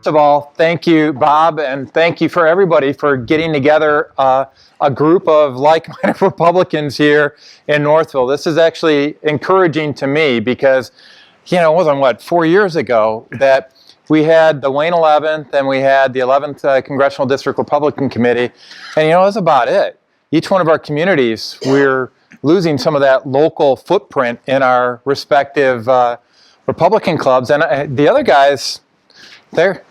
of all, thank you, Bob, and thank you for everybody for getting together a group of like-minded Republicans here in Northville. This is actually encouraging to me because, it wasn't, 4 years ago that we had the Wayne 11th and we had the 11th Congressional District Republican Committee, and that's about it. Each one of our communities, we're losing some of that local footprint in our respective Republican clubs, and the other guys, they're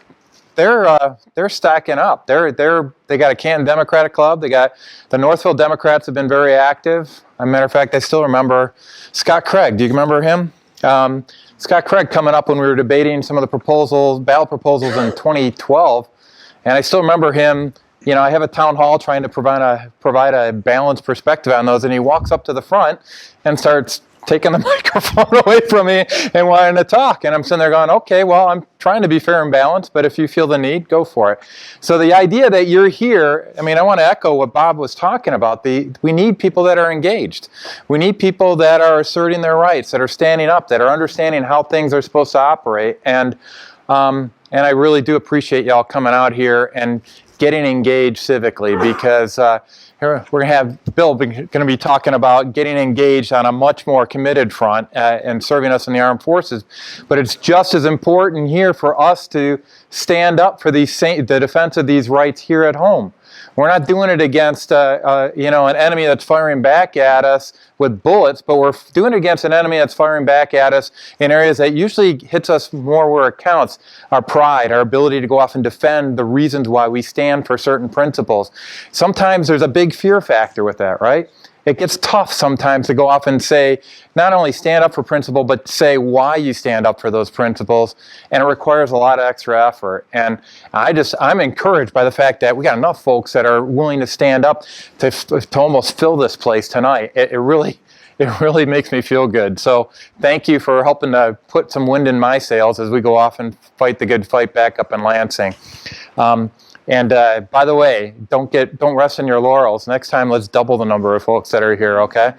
stacking up. They got a Canton Democratic Club. They got the Northville Democrats have been very active. As a matter of fact, I still remember Scott Craig. Do you remember him? Scott Craig coming up when we were debating some of the ballot proposals in 2012, and I still remember him. I have a town hall trying to provide a balanced perspective on those, and he walks up to the front and starts taking the microphone away from me and wanting to talk. And I'm sitting there going, okay, well, I'm trying to be fair and balanced, but if you feel the need, go for it. So the idea that you're here, I want to echo what Bob was talking about. We need people that are engaged. We need people that are asserting their rights, that are standing up, that are understanding how things are supposed to operate. And I really do appreciate y'all coming out here and getting engaged civically, because here we're going to have Bill going to be talking about getting engaged on a much more committed front and serving us in the armed forces. But it's just as important here for us to stand up for the defense of these rights here at home. We're not doing it against an enemy that's firing back at us with bullets, but we're doing it against an enemy that's firing back at us in areas that usually hits us more where it counts. Our pride, our ability to go off and defend the reasons why we stand for certain principles. Sometimes there's a big fear factor with that, right? It gets tough sometimes to go off and say, not only stand up for principle, but say why you stand up for those principles. And it requires a lot of extra effort. And I'm encouraged by the fact that we got enough folks that are willing to stand up to almost fill this place tonight. It really makes me feel good. So thank you for helping to put some wind in my sails as we go off and fight the good fight back up in Lansing. And by the way, don't rest on your laurels. Next time, let's double the number of folks that are here, okay?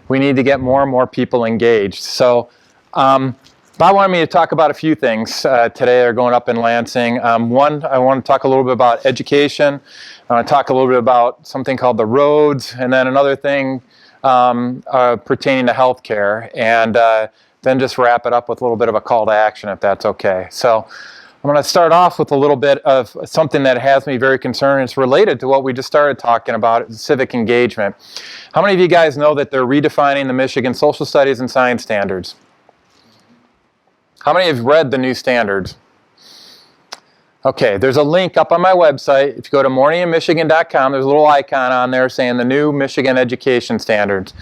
We need to get more and more people engaged. So Bob wanted me to talk about a few things today that are going up in Lansing. One, I want to talk a little bit about education. I want to talk a little bit about something called the roads, and then another thing pertaining to healthcare, and then just wrap it up with a little bit of a call to action, if that's okay. So I'm going to start off with a little bit of something that has me very concerned. It's related to what we just started talking about, civic engagement. How many of you guys know that they're redefining the Michigan social studies and science standards? How many have read the new standards? Okay, there's a link up on my website. If you go to morninginmichigan.com, there's a little icon on there saying the new Michigan education standards.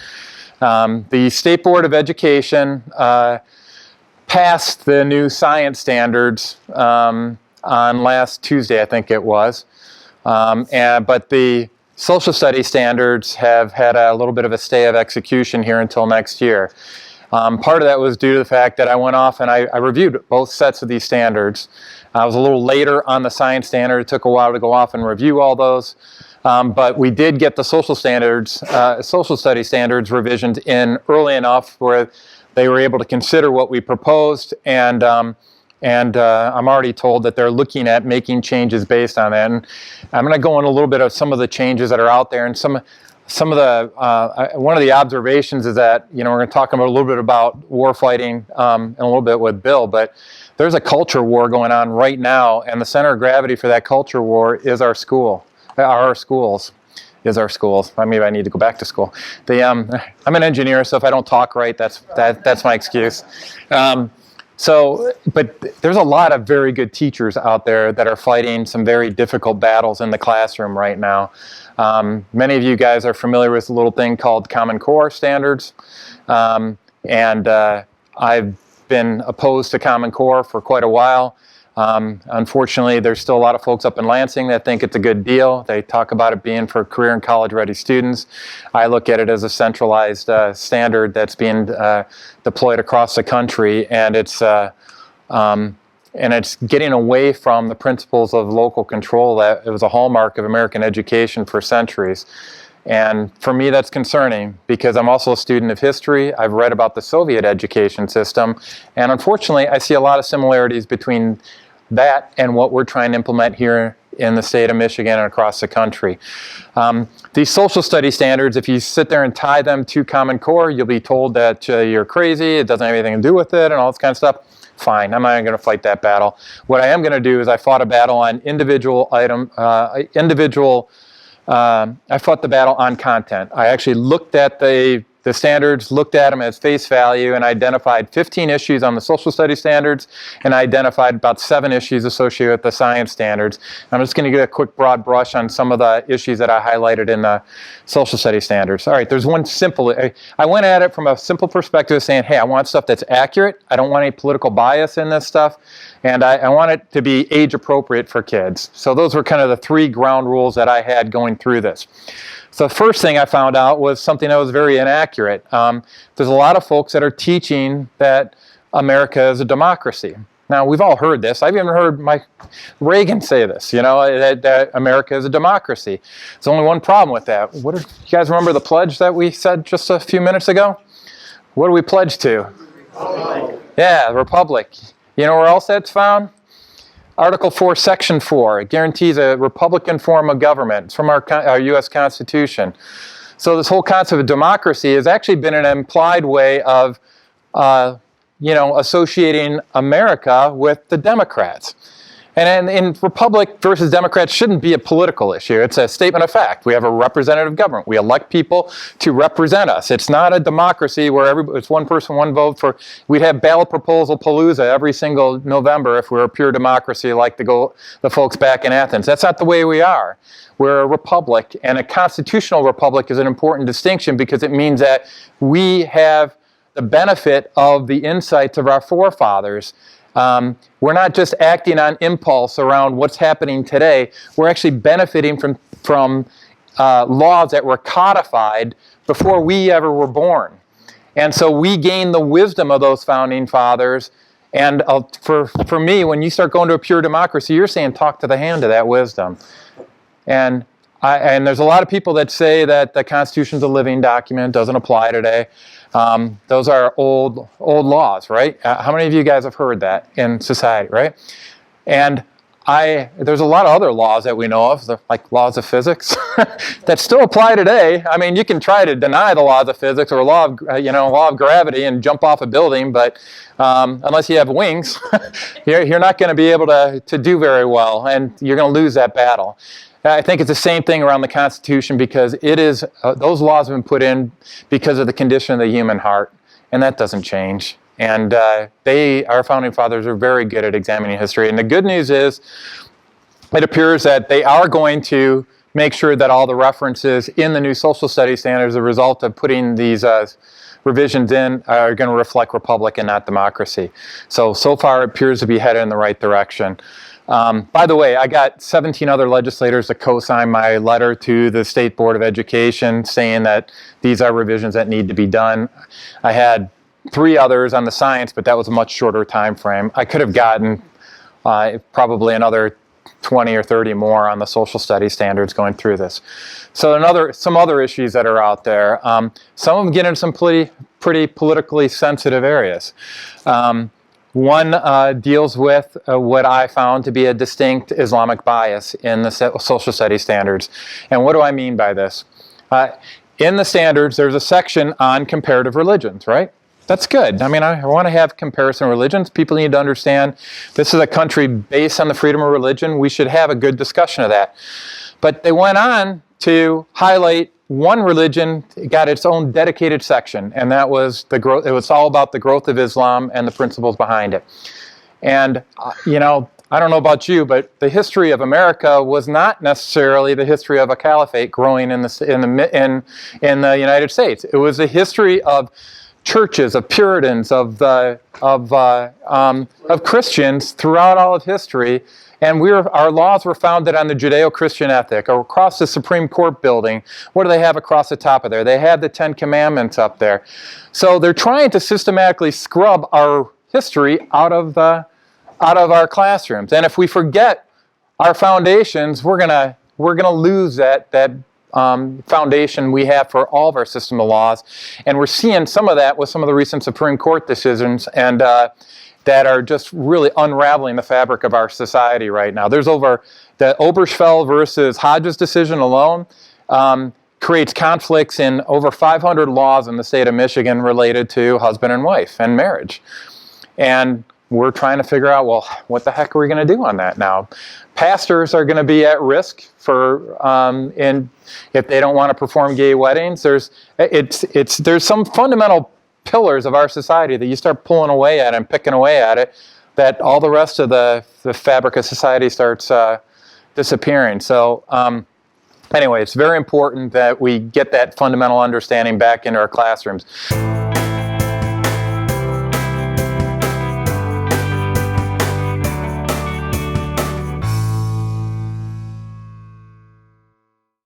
The State Board of Education passed the new science standards on last Tuesday, I think it was. But the social studies standards have had a little bit of a stay of execution here until next year. Part of that was due to the fact that I went off and I reviewed both sets of these standards. I was a little later on the science standard. It took a while to go off and review all those. But we did get the social study standards revisions in early enough where they were able to consider what we proposed, and I'm already told that they're looking at making changes based on that. And I'm going to go into a little bit of some of the changes that are out there, and some of the one of the observations is that we're going to talk about a little bit about war fighting and a little bit with Bill, but there's a culture war going on right now, and the center of gravity for that culture war is our schools. Maybe I need to go back to school. I'm an engineer, so if I don't talk right, that's my excuse. But there's a lot of very good teachers out there that are fighting some very difficult battles in the classroom right now. Many of you guys are familiar with a little thing called Common Core standards, and I've been opposed to Common Core for quite a while. Unfortunately, there's still a lot of folks up in Lansing that think it's a good deal. They talk about it being for career and college-ready students. I look at it as a centralized standard that's being deployed across the country, and it's getting away from the principles of local control that it was a hallmark of American education for centuries. And for me, that's concerning because I'm also a student of history. I've read about the Soviet education system, and unfortunately, I see a lot of similarities between that and what we're trying to implement here in the state of Michigan and across the country. These social study standards, if you sit there and tie them to Common Core, you'll be told that you're crazy, it doesn't have anything to do with it, and all this kind of stuff. Fine, I'm not going to fight that battle. What I am going to do is I fought a battle on I fought the battle on content. I actually looked at the standards, looked at them as face value, and identified 15 issues on the social studies standards, and I identified about 7 issues associated with the science standards. I'm just going to get a quick broad brush on some of the issues that I highlighted in the social studies standards. All right, there's one simple, I went at it from a simple perspective of saying, hey, I want stuff that's accurate. I don't want any political bias in this stuff, and I want it to be age appropriate for kids. So those were kind of the 3 ground rules that I had going through this. So the first thing I found out was something that was very inaccurate. There's a lot of folks that are teaching that America is a democracy. Now, we've all heard this. I've even heard Reagan say this, you know, that America is a democracy. There's only one problem with that. You guys remember the pledge that we said just a few minutes ago? What do we pledge to? Republic. Yeah, the Republic. You know where else that's found? Article 4, Section 4, it guarantees a Republican form of government. It's from our U.S. Constitution. So this whole concept of democracy has actually been an implied way of, associating America with the Democrats. And in Republic versus Democrats shouldn't be a political issue. It's a statement of fact. We have a representative government. We elect people to represent us. It's not a democracy where it's one person, one vote for. We'd have ballot proposal palooza every single November if we were a pure democracy like the folks back in Athens. That's not the way we are. We're a republic, and a constitutional republic is an important distinction because it means that we have the benefit of the insights of our forefathers. We're not just acting on impulse around what's happening today. We're actually benefiting from laws that were codified before we ever were born. And so we gain the wisdom of those founding fathers. And for me, when you start going to a pure democracy, you're saying talk to the hand of that wisdom. And there's a lot of people that say that the Constitution's a living document, doesn't apply today. Those are old laws, right? How many of you guys have heard that in society, right? And there's a lot of other laws that we know of, like laws of physics, that still apply today. I mean, you can try to deny the laws of physics or law of gravity and jump off a building, but unless you have wings, you're not going to be able to do very well, and you're going to lose that battle. I think it's the same thing around the Constitution because it is those laws have been put in because of the condition of the human heart, and that doesn't change. And our founding fathers are very good at examining history. And the good news is, it appears that they are going to make sure that all the references in the new social studies standards, as a result of putting these revisions in, are going to reflect republic and not democracy. So far it appears to be headed in the right direction. By the way, I got 17 other legislators to co-sign my letter to the State Board of Education saying that these are revisions that need to be done. I had 3 others on the science, but that was a much shorter time frame. I could have gotten probably another 20 or 30 more on the social studies standards going through this. So some other issues that are out there. Some of them get into some pretty politically sensitive areas. One deals with what I found to be a distinct Islamic bias in the social studies standards. And what do I mean by this? In the standards, there's a section on comparative religions, right? That's good. I mean, I want to have comparison religions. People need to understand this is a country based on the freedom of religion. We should have a good discussion of that. But they went on to highlight one religion got its own dedicated section, and that was the growth. It was all about the growth of Islam and the principles behind it. And I don't know about you, but the history of America was not necessarily the history of a caliphate growing in the United States. It was a history of churches, of Puritans, of Christians throughout all of history. And our laws were founded on the Judeo-Christian ethic. Across the Supreme Court building, what do they have across the top of there? They have the 10 Commandments up there. So they're trying to systematically scrub our history out of our classrooms. And if we forget our foundations, we're gonna lose that foundation we have for all of our system of laws. And we're seeing some of that with some of the recent Supreme Court decisions. And that are just really unraveling the fabric of our society right now. There's over the Obergefell versus Hodges decision alone creates conflicts in over 500 laws in the state of Michigan related to husband and wife and marriage. And we're trying to figure out, well, what the heck are we going to do on that now? Pastors are going to be at risk for, if they don't want to perform gay weddings. There's some fundamental pillars of our society that you start pulling away at and picking away at it, that all the rest of the fabric of society starts disappearing. So anyway, it's very important that we get that fundamental understanding back into our classrooms.